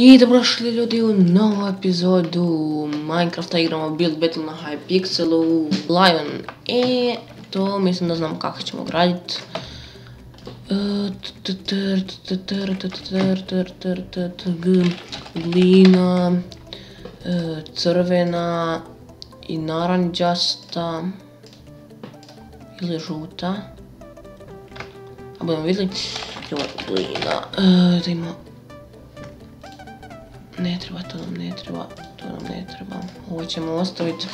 I dobrodošli ljudi u novu epizodu Minecrafta, igramo Build Battle na Hypixelu, Lion. To mislim da znam kako ćemo graditi. Glina, crvena i naranđasta ili žuta. A budemo vidjeli. Glina, da ima... Ne treba, to nam ne treba. Ovo ćemo ostaviti.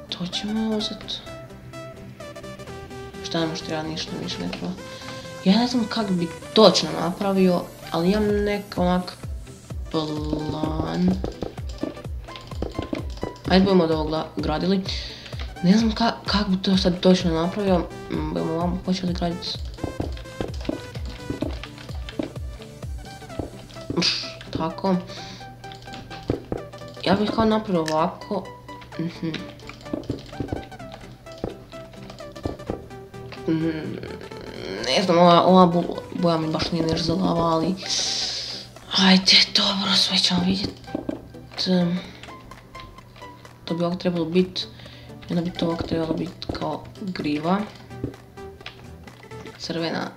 To ćemo uzeti. Šta nam još treba, ništa više ne treba. Ja ne znam kako bi točno napravio, ali imam nek onak plan. Ajde budemo od ovoga gradili. Ne znam kako bi to sad točno napravio. Budemo vam počeli graditi. Tako. Ja bih kao napravio ovako. Ne znam, ova boja mi baš nije nešto za lava, ali... Ajde, dobro, sve ćemo vidjeti. To bi ovak trebalo biti. I onda bi to ovak trebalo biti kao griva. Crvena.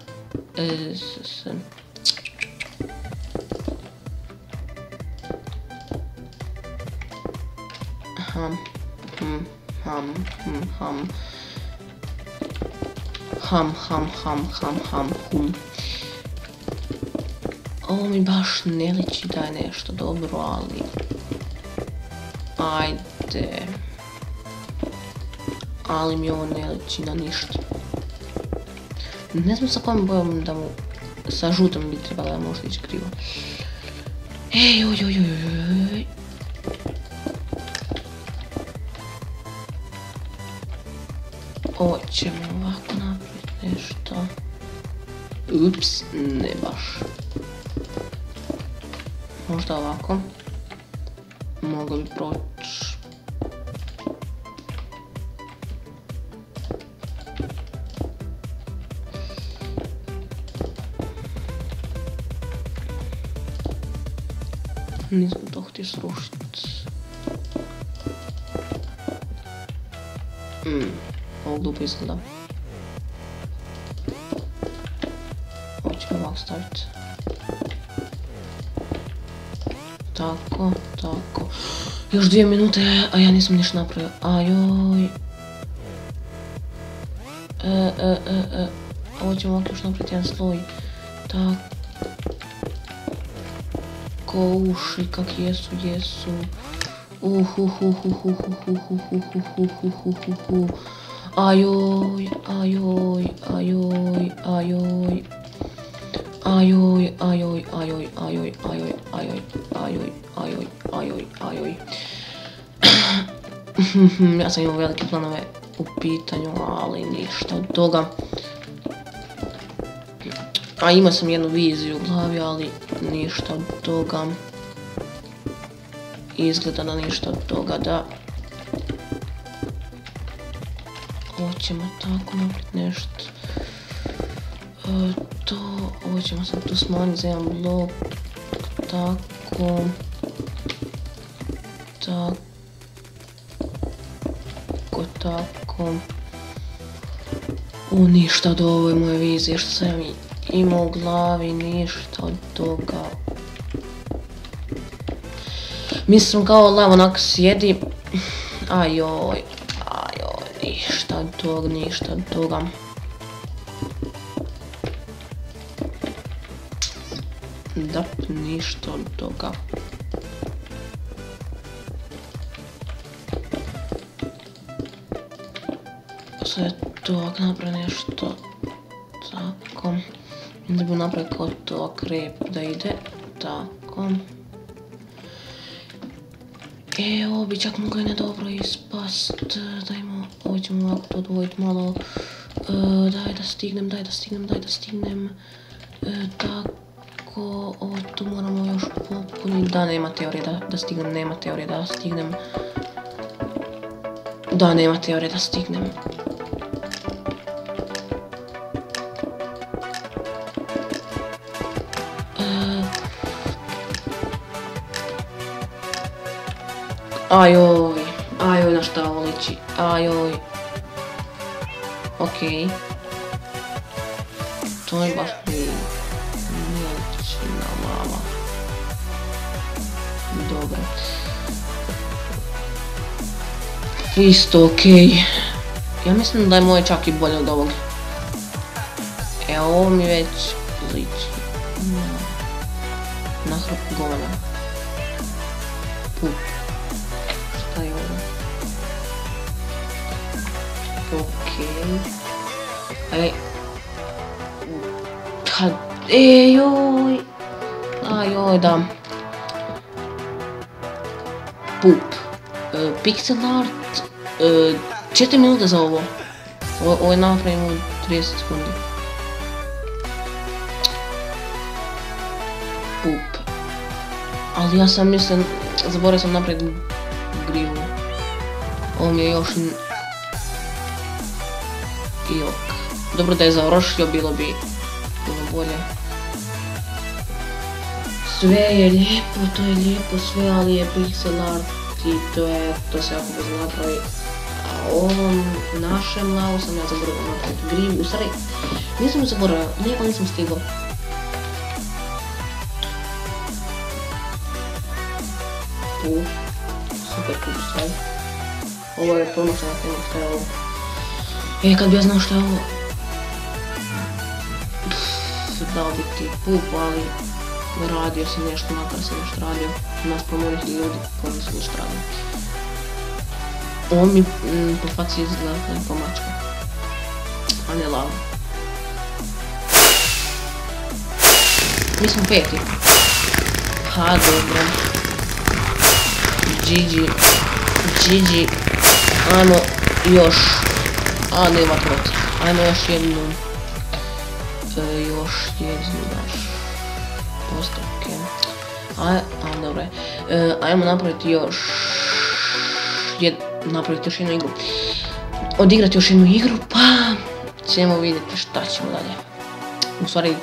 Ovo mi baš ne liči da je nešto dobro, ali... Ajde... Ali mi ovo ne liči na ništa. Ne znam sa kojom bojom da mu... Sa žutom bi trebala da možda ići krivo. Ej. Ovo ćemo ovako napraviti nešto. Ups, ne baš. Možda ovako. Moglo bi proći. Nisam to htio srušiti. Ovo glupo izgleda. Ovo ćemo ovako staviti. Tako. Još 2 minute, a ja nisam ništa napravio. Ajoj. Ovo ćemo ovako još napraviti jedan sloj. Tako. Uši kak jesu. Ajoj. Ja sam imao velike planove u pitanju, ali ništa od toga. A imao sam jednu viziju u glavi, ali ništa od toga. Izgleda da ništa od toga, da. Hoćemo tako napraviti nešto. Ovo ćemo sad tu smanjiti za jedan blok. Tako. Ništa od ovoj moje vizije što sam imao u glavi, ništa od toga. Mislim kao lava onako sjedi. Ajoj. Ništa od toga. Ništa od toga. Sve to napravi nešto. Tako. Onda bi napravio kao to krep da ide. Tako. Ovo bi čak moglo i nedobro ispast. Ovo ćemo ovako to odvojiti malo. Daj da stignem. Tako, ovo tu moramo još popuniti. Da, nema teorije da stignem, nema teorije da stignem. Ajoj, na šta ovo liči, ajoj. Okej. To je baš mjeličina lava. Dobro. Isto okej. Ja mislim da je moje čak i bolje od ovog. Ovo mi već liči na hrp govana. Pup. Šta je ovo? Okej. Ajoj, da. Pup. Pixel art. 4 minute za ovo. Ovo je napravimo u 30 sekundi. Pup. Ali ja sam mislim, zaboravio sam napraviti grilu. Ovo mi je još... Jok. Dobro da je završio, bilo bi puno bolje. Sve je lijepo, to je lijepo sve, ali je pixel art i to se jako brzo napravi. A ovom našem lavu sam ja zaboravio napraviti grilu. U stvari, nisam zaboravio, lijepo nisam stigao. Super cool stvari. Ovo je promoćena tema što je ovo. Kad bi ja znao što je ovo. Dao bi ti pup, ali radio sam nešto, makar sam nešto radio. Nas promonih ljudi koji nisu nešto radio. Ovo mi po faci izgleda kao mačka. A ne lava. Mi smo peti. Ha, dobro. GG. Ajmo još. A, nema trot. Ajmo još jednu. Baš. Postavke. Dobro je. Ajmo napraviti još... Napraviti još jednu igru. Odigrati još jednu igru, pa... ćemo vidjeti šta ćemo dalje. U stvari,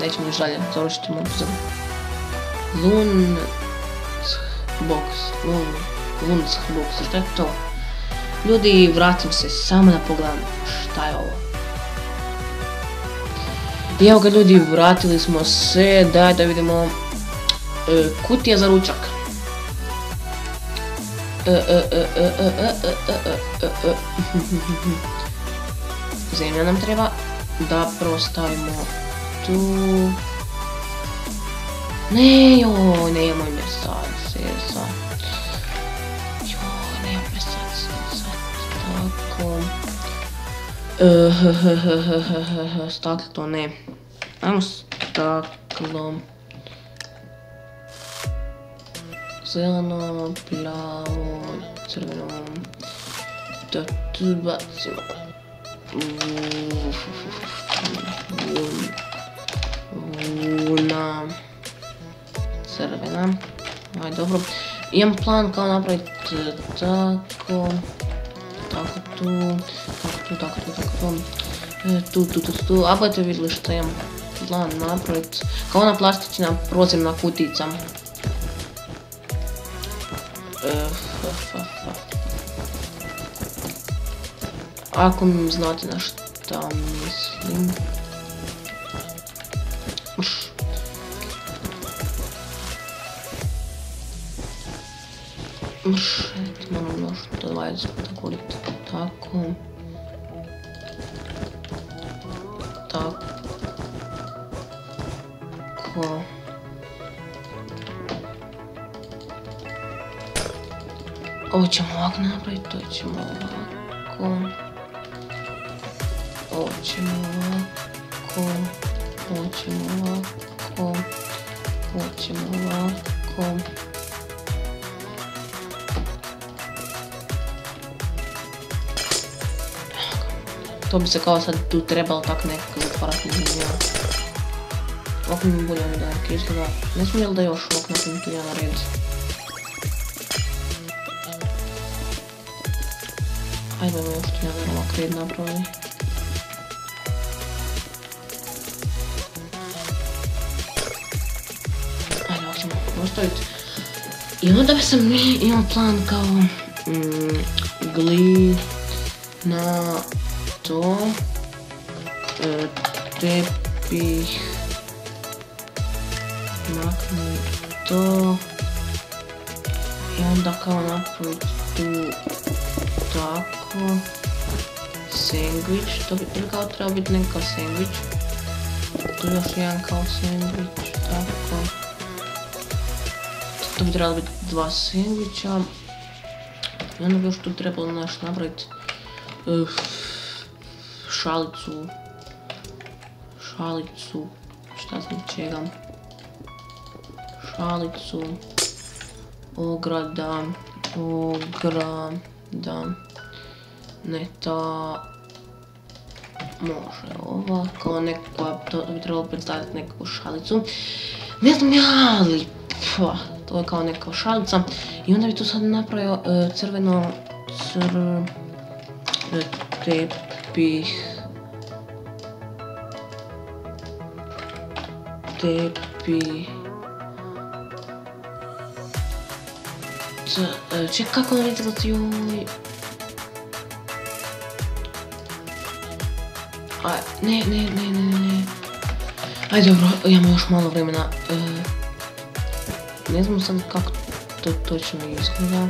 nećemo još dalje. Završit ćemo za... Lunchbox, šta je to? Ljudi, vratim se samo da pogledam šta je ovo. I evo ga ljudi, vratili smo se, daj da vidimo. Kutija za ručak. Zemlja nam treba, da prvo stavimo tu. Nemoj me sad, tako. Staklo ne. Ajmo staklo. Zeleno, plavo, crveno. Da tu bacimo. Vuna. Crvena. Aj, dobro. Imam plan kao napraviti tako. Tako tu. A budete vidjeli što imam plan napraviti. Kao ona plastična prozirna kutica. Ako mi znate na šta mislim. Moram još to 20 takoriti. Tako. Ovo ćemo ovako napraviti, to ćemo ovako. Ovo ćemo ovako. To bi se kao sad tu trebalo tako nekako zatvarati zmija. Ovako mi bolje onda izgleda. Ne smijem li da još ovako napravim tu jedan red? Ajde da još tu jedan ovak red napravili. Ajde, ovak ćemo ostaviti. I onda sam imao plan kao glid na to, tepih, maknu to i onda kao napraviti tu tako sandvič, to bi kao trebao biti nekakav sandvič, tu još jedan kao sandvič, tako, to bi trebalo biti 2 sandviča i onda bi još tu trebalo nešto napraviti šalicu, šta znam čega, šalicu, ograda, ne ta, može ova, kao nekakva, to bi trebalo predstaviti nekakvu šalicu, ne znam ja, ali to je kao nekakva šalica i onda bi tu sad napravio crveno, tepih, čekaj kako ne izgleda joj, ne, aj dobro, imamo još malo vremena, ne znam sad kako to točno izgleda.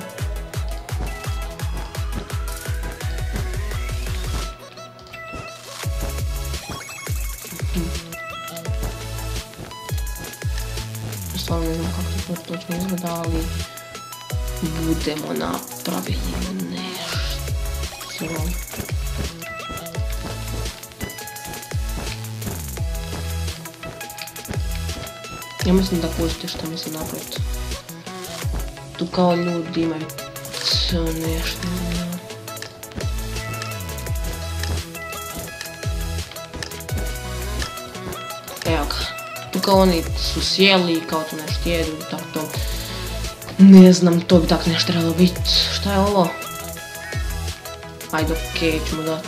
Stvarno ne znam kako to točno izgleda, ali budemo napravili nešto. Ja mislim da kužite što mislim napraviti. Tu kao ljudi imaju nešto. Evo ga. Tu kao oni su sjeli i kao to nešto jedu, tako to. Ne znam, to bi tak nešto trebalo biti. Šta je ovo? Ajde, okej, ćemo dati.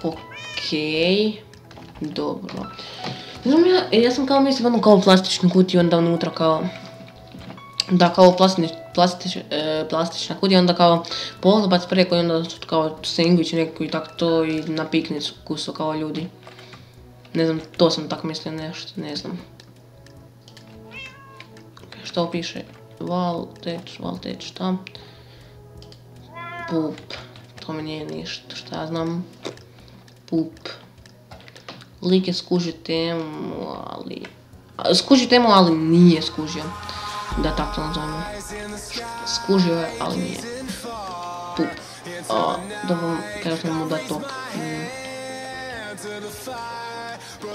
Okej, dobro. Ne znam, ja sam kao mislila ono kao plastičnu kutiju, onda unutra kao... Da, kao plastična kutija, onda kao pogledac preko i onda su kao sandvič nekako i tako to i na piknicu kusu kao ljudi. Ne znam, to sam tako mislio nešto, ne znam. Što piše? Valteć, šta? Pup. To mi nije ništa, šta ja znam. Pup. Lik je skužio temu, ali... Skužio temu, ali nije skužio. Da, tako to nazovemo. Skužio je, ali nije. Pup. Dobro, kada sam mu dati to.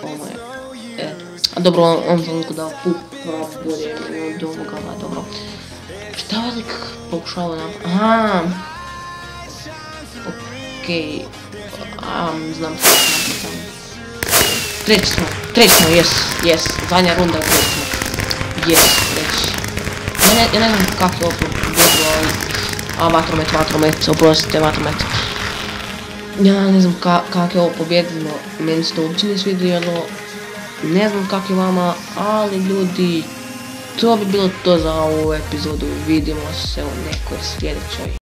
Ovo je. Dobro, on sam liko dao pup. Bolje od ovoga, dobro. Šta je lik pokušao napraviti? Aha. Okej. Znam što ću napraviti. Treći smo, jes. Zadnja runda je treći smo. Treći. Ja ne znam kako je ovo pobjedilo, ali... vatromet, oprostite, vatromet. Ja ne znam kako je ovo pobjedilo, meni se to uopće ne svidjelo. Ne znam kako je vama, ali ljudi, to bi bilo to za ovu epizodu. Vidimo se u nekoj sljedećoj.